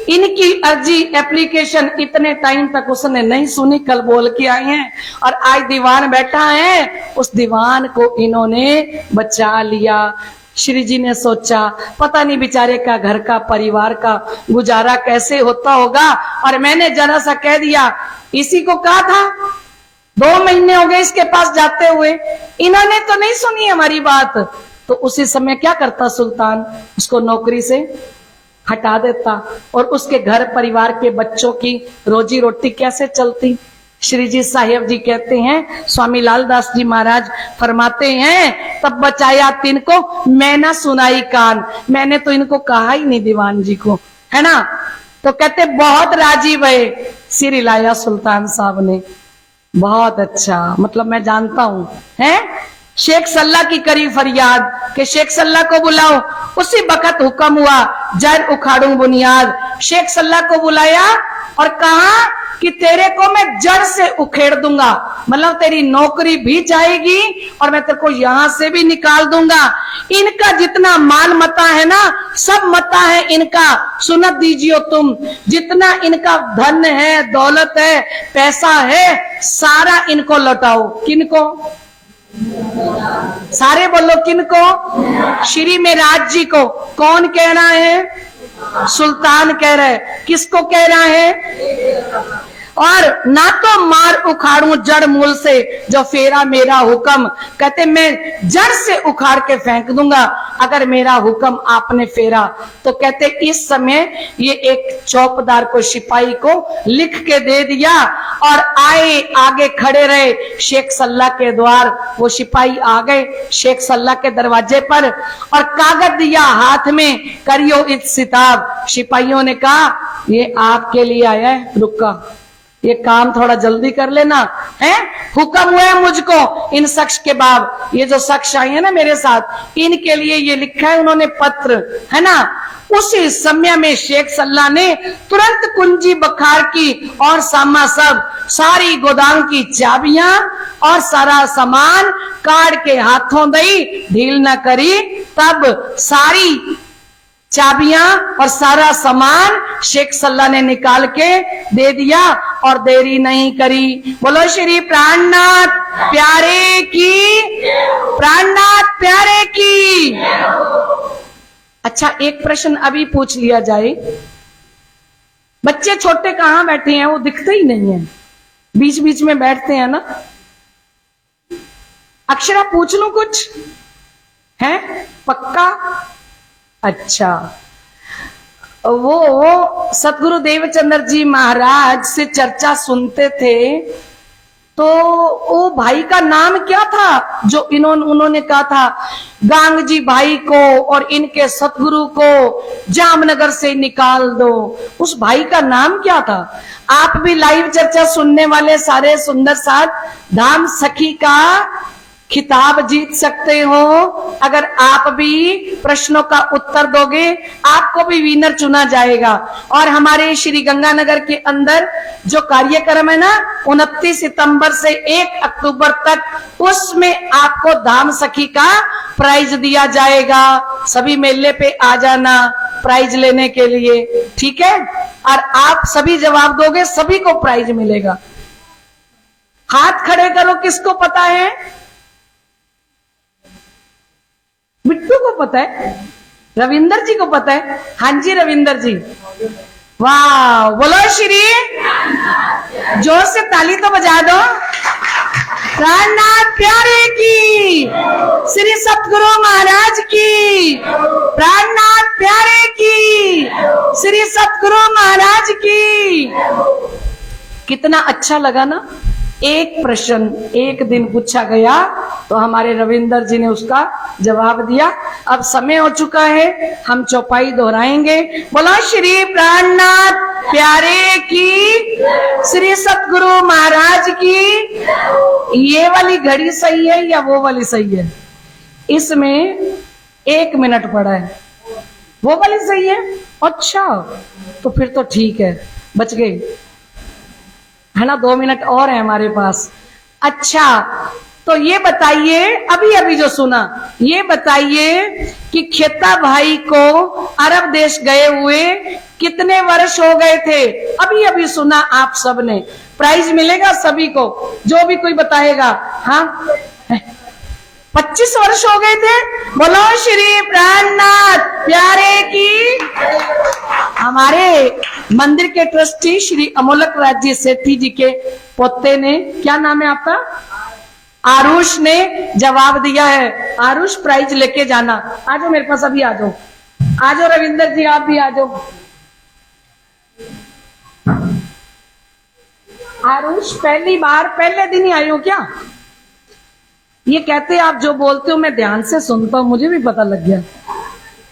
इनकी अर्जी एप्लीकेशन इतने टाइम तक उसने नहीं सुनी, कल बोल के आए हैं और आज दीवान बैठा है, उस दीवान को इन्होंने बचा लिया। श्री जी ने सोचा पता नहीं बेचारे का घर का परिवार का गुजारा कैसे होता होगा, और मैंने जरा सा कह दिया, इसी को कहा था 2 महीने हो गए इसके पास जाते हुए, इन्होंने तो नहीं सुनी हमारी बात। तो उसी समय क्या करता सुल्तान, उसको नौकरी से हटा देता और उसके घर परिवार के बच्चों की रोजी रोटी कैसे चलती। श्री जी साहिब जी कहते हैं, स्वामी लालदास जी महाराज फरमाते हैं तब बचाया तिनको मैं ना सुनाई कान। मैंने तो इनको कहा ही नहीं दीवान जी को, है ना। तो कहते बहुत राजी भये, सिर हिलाया सुल्तान साहब ने, बहुत अच्छा, मतलब मैं जानता हूं है। शेख सल्ला की करी फरियाद कि शेख सल्ला को बुलाओ। उसी वक्त हुक्म हुआ जड़ उखाड़ू बुनियाद। शेख सल्ला को बुलाया और कहा कि तेरे को मैं जड़ से उखेड़ दूंगा, मतलब तेरी नौकरी भी जाएगी और मैं तेरे को यहां से भी निकाल दूंगा। इनका जितना माल मता है ना, सब मता है इनका, सुनत दीजिए तुम। जितना इनका धन है, दौलत है, पैसा है, सारा इनको लौटाओ। किनको? सारे बोलो किनको? श्री मेराज जी को। कौन कह रहा है? सुल्तान कह रहा है। किसको कह रहा है? और ना तो मार उखाड़ू जड़ मूल से जो फेरा मेरा हुक्म। कहते मैं जड़ से उखाड़ के फेंक दूंगा अगर मेरा हुक्म आपने फेरा। तो कहते इस समय ये एक चौकीदार को, सिपाही को लिख के दे दिया और आए आगे खड़े रहे शेख सल्ला के द्वार। वो सिपाही आ गए शेख सल्ला के दरवाजे पर और कागज दिया हाथ में, करियो इत्सिताब। सिपाहियों ने कहा ये आपके लिए आया है, रुका, ये काम थोड़ा जल्दी कर लेना है। हुक्म हुआ है मुझको इन शख्स के बाद, ये जो शख्स आए हैं ना मेरे साथ, इनके लिए ये लिखा है उन्होंने पत्र, है ना। उसी समय में शेख सल्ला ने तुरंत कुंजी बखार की और सामा सब सारी गोदाम की चाबियां और सारा सामान काट के हाथों दई, ढील न करी। तब सारी चाबियां और सारा सामान शेख सल्ला ने निकाल के दे दिया और देरी नहीं करी। बोलो श्री प्राणनाथ प्यारे की, प्राणनाथ प्यारे की। अच्छा, एक प्रश्न अभी पूछ लिया जाए। बच्चे छोटे कहां बैठे हैं? वो दिखते ही नहीं है, बीच बीच में बैठते हैं ना। अक्षरा पूछ लूं कुछ है? पक्का? अच्छा, वो सतगुरु देवचंद्र जी महाराज से चर्चा सुनते थे, तो वो भाई का नाम क्या था जो उन्होंने कहा था गांग जी भाई को और इनके सतगुरु को जामनगर से निकाल दो? उस भाई का नाम क्या था? आप भी लाइव चर्चा सुनने वाले सारे सुंदर साथ धाम सखी का खिताब जीत सकते हो अगर आप भी प्रश्नों का उत्तर दोगे। आपको भी विनर चुना जाएगा। और हमारे श्री गंगानगर के अंदर जो कार्यक्रम है ना 29 सितंबर से 1 अक्टूबर तक, उसमें आपको धाम सखी का प्राइज दिया जाएगा। सभी मेले पे आ जाना प्राइज लेने के लिए, ठीक है? और आप सभी जवाब दोगे, सभी को प्राइज मिलेगा। हाथ खड़े करो, किसको पता है? बिट्टू को पता है, रविंदर जी को पता है। हाँ जी रविंदर जी, वाह, बोलो श्री, जोर से ताली तो बजा दो। प्राणनाथ प्यारे की, श्री सतगुरु महाराज की, प्राणनाथ प्यारे की, श्री सतगुरु महाराज की। कितना अच्छा लगा ना? एक प्रश्न एक दिन पूछा गया तो हमारे रविंदर जी ने उसका जवाब दिया। अब समय हो चुका है, हम चौपाई दोहराएंगे। बोलो श्री प्राणनाथ प्यारे की, श्री सतगुरु महाराज की। ये वाली घड़ी सही है या वो वाली सही है? इसमें 1 मिनट पड़ा है, वो वाली सही है। अच्छा, तो फिर तो ठीक है, बच गई है ना। 2 मिनट और है हमारे पास। अच्छा, तो ये बताइए, अभी अभी जो सुना, ये बताइए कि खेता भाई को अरब देश गए हुए कितने वर्ष हो गए थे? अभी अभी सुना आप सब ने। प्राइज मिलेगा सभी को, जो भी कोई बताएगा। हाँ, 25 वर्ष हो गए थे। बोलो श्री प्राणनाथ प्यारे की। हमारे मंदिर के ट्रस्टी श्री अमोलक राज जी सेठी जी के पोते ने, क्या नाम है आपका? आरुष ने जवाब दिया है। आरुष प्राइज लेके जाना। आ जाओ मेरे पास, अभी आ जाओ। आ जाओ रविंदर जी, आप भी आ जाओ। आरुष पहली बार, पहले दिन ही आई हो क्या? ये कहते आप जो बोलते हो मैं ध्यान से सुनता हूं, मुझे भी पता लग गया।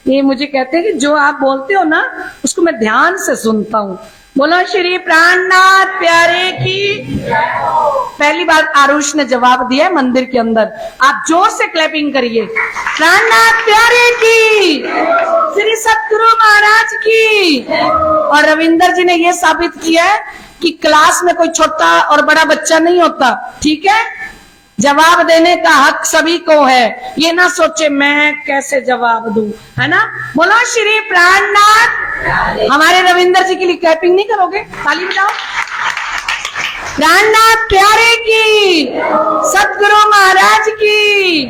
ये मुझे कहते हैं कि जो आप बोलते हो ना उसको मैं ध्यान से सुनता हूं। बोलो श्री प्राणनाथ प्यारे की। पहली बार आरुष ने जवाब दिया है मंदिर के अंदर। आप जोर से क्लैपिंग करिए। प्राणनाथ प्यारे की, श्री सतगुरु महाराज की। और रविंदर जी ने यह साबित किया है कि क्लास में कोई छोटा और बड़ा बच्चा नहीं होता, ठीक है? जवाब देने का हक सभी को है। ये ना सोचे मैं कैसे जवाब दूं, है ना? बोलो श्री प्राणनाथ। हमारे रविंदर जी के लिए क्लैपिंग नहीं करोगे? ताली बजाओ। प्राणनाथ प्यारे की, सतगुरु महाराज की।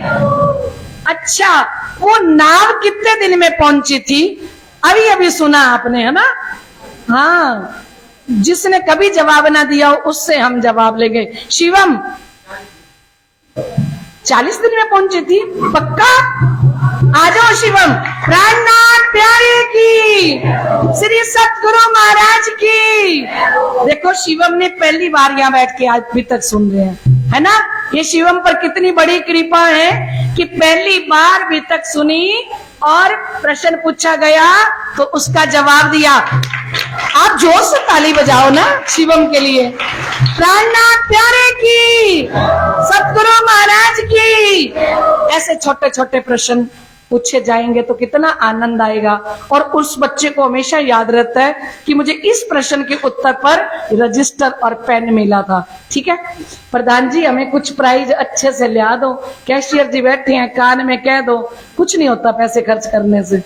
अच्छा, वो नाव कितने दिन में पहुंची थी? अभी अभी सुना आपने, है ना? हाँ, जिसने कभी जवाब ना दिया हो उससे हम जवाब लेंगे। शिवम 40 दिन में पहुंची थी, पक्का? आ जाओ शिवम। प्राणनाथ प्यारे की, श्री सतगुरु महाराज की। देखो शिवम ने पहली बार यहाँ बैठ के आज भी तक सुन रहे हैं, है ना? ये शिवम पर कितनी बड़ी कृपा है कि पहली बार भी तक सुनी और प्रश्न पूछा गया तो उसका जवाब दिया। आप जोर से ताली बजाओ ना शिवम के लिए। प्राणनाथ प्यारे की, सतगुरु महाराज की। ऐसे छोटे छोटे प्रश्न पूछे जाएंगे तो कितना आनंद आएगा। और उस बच्चे को हमेशा याद रहता है कि मुझे इस प्रश्न के उत्तर पर रजिस्टर और पेन मिला था। ठीक है प्रधान जी, हमें कुछ प्राइज अच्छे से लिया दो। कैशियर जी बैठे हैं, कान में कह दो। कुछ नहीं होता पैसे खर्च करने से,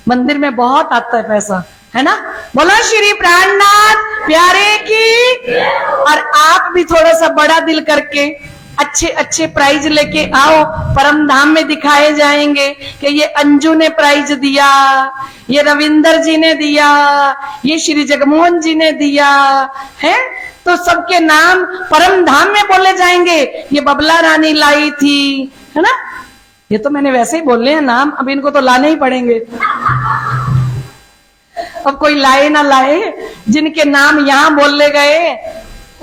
मंदिर में बहुत आता है पैसा, है ना? बोलो श्री प्राणनाथ प्यारे की। भी थोड़ा सा बड़ा दिल करके अच्छे अच्छे प्राइज लेके आओ, परम धाम में दिखाए जाएंगे कि ये अंजू ने प्राइज दिया, ये रविंदर जी ने दिया, ये श्री जगमोहन जी ने दिया है। तो सबके नाम परम धाम में बोले जाएंगे, ये बबला रानी लाई थी, है ना। ये तो मैंने वैसे ही बोले हैं नाम, अब इनको तो लाने ही पड़ेंगे। अब कोई लाए ना लाए, जिनके नाम यहां बोले गए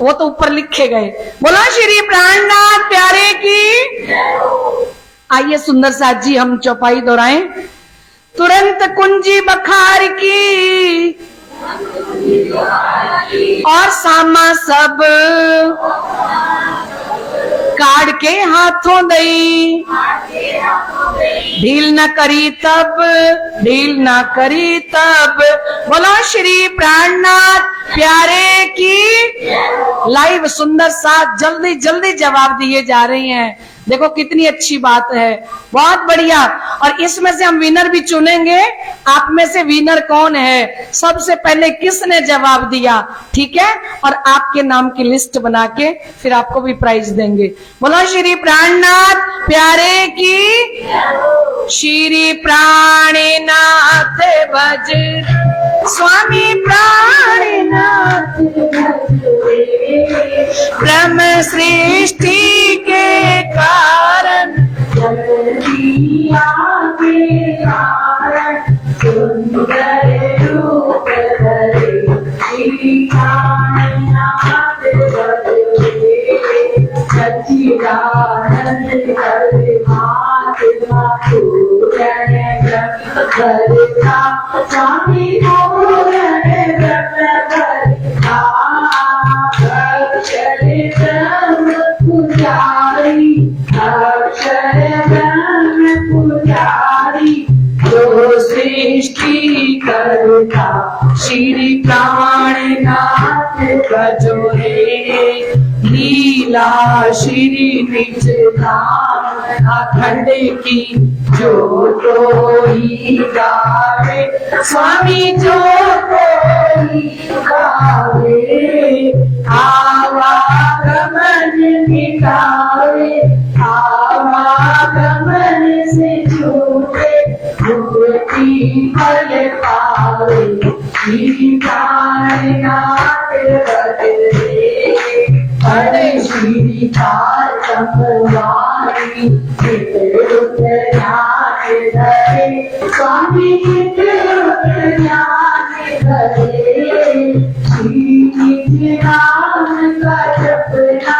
वो तो ऊपर लिखे गए। बोला श्री प्राणनाथ प्यारे की। आइए सुंदर साथ जी हम चौपाई दोहराएं। तुरंत कुंजी बखार की और सामा सब काट के हाथों दई, ढील न करी तब, ढील न करी तब। बोलो श्री प्राणनाथ प्यारे की। लाइव सुंदर साथ जल्दी जल्दी जवाब दिए जा रहे हैं। देखो कितनी अच्छी बात है, बहुत बढ़िया। और इसमें से हम विनर भी चुनेंगे। आप में से विनर कौन है, सबसे पहले किसने जवाब दिया, ठीक है। और आपके नाम की लिस्ट बना के फिर आपको भी प्राइज देंगे। बोलो श्री प्राणनाथ प्यारे की। श्री प्राणनाथ भज स्वामी प्राणनाथ ब्रह्म सृष्टि के कारण, के कारण सुंदर रूप धरे श्री प्राणनाथ सच्चिदानंद परमात्मा पूर्ण करता स्वामी पूर्ण करता अक्षर ब्रह्म पुजारी, अक्षर ब्रह्म पुजारी जो सृष्टि करता श्री प्राणनाथ भजो रे। लीला श्री निज धाम अखंड की जो कोई गावे, स्वामी जो कोई गावे। आवागमन मिटावे, आवागमन से छूटे मुक्ति फल पावे। श्री प्राणनाथ भज रे श्री चार चंद्रवाणी स्वामी ज्ञान धरे। श्री राम का जपना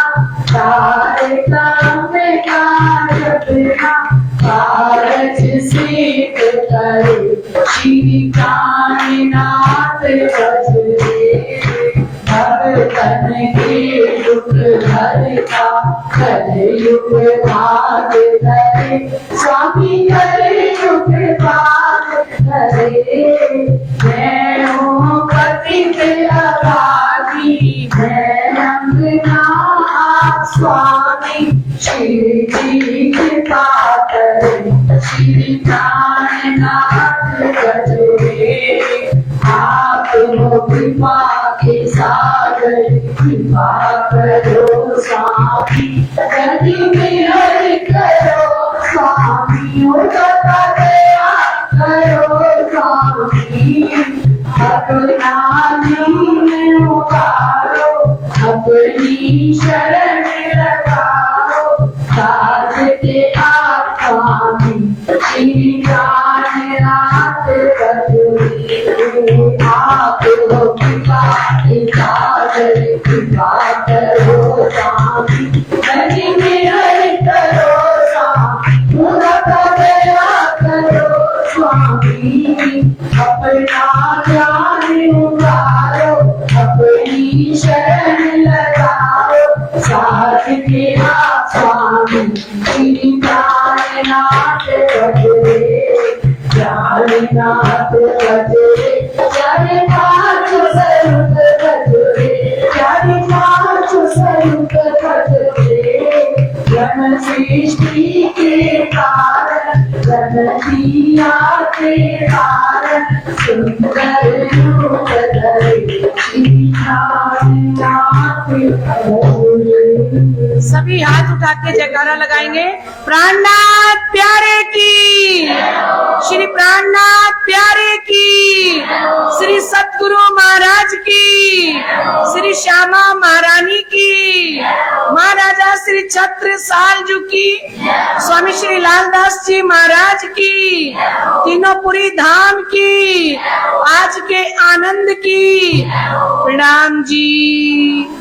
तारे काम का जपना कारज सिद्ध करे। श्री प्राणनाथ भज रे भगतन के दुख हरता कलयुग भाग धरे। स्वामी कलयुग भाग धरे। मैं हूँ पतित अभागी, मैं रंगना स्वामी श्री जी कृपा करे। श्री प्राणनाथ भज रे। आप कृपा के सागर कृपा करो स्वामी, गति में हरि करो स्वामी, उदाता दया करो स्वामी। अपना जीवन उतारो, अपनी शरण लगाओ, साथ के आप स्वामी श्री प्राणनाथ भज रे। आप कृपा कृपा करो स्वामी, गति में हरि करो स्वामी, उदाता दया करो स्वामी। अपना ज्ञान उतारो, अपनी शरण लगाओ, साथ के आप स्वामी श्री प्राणनाथ भज रे। प्राणनाथ भज रे। चारे पाँच स्वरूप भज रे, चारे पाँच स्वरूप सभी हाथ उठा के जयकारा लगाएंगे। प्राणनाथ प्यारे की, श्री प्राणनाथ प्यारे की, श्री सतगुरु महाराज की, श्री श्यामा महारानी की, महाराजा श्री छत्र सालजू की, स्वामी श्री लालदास जी महाराज की, तीनोंपुरी धाम की, आज के आनंद की। प्रणाम जी।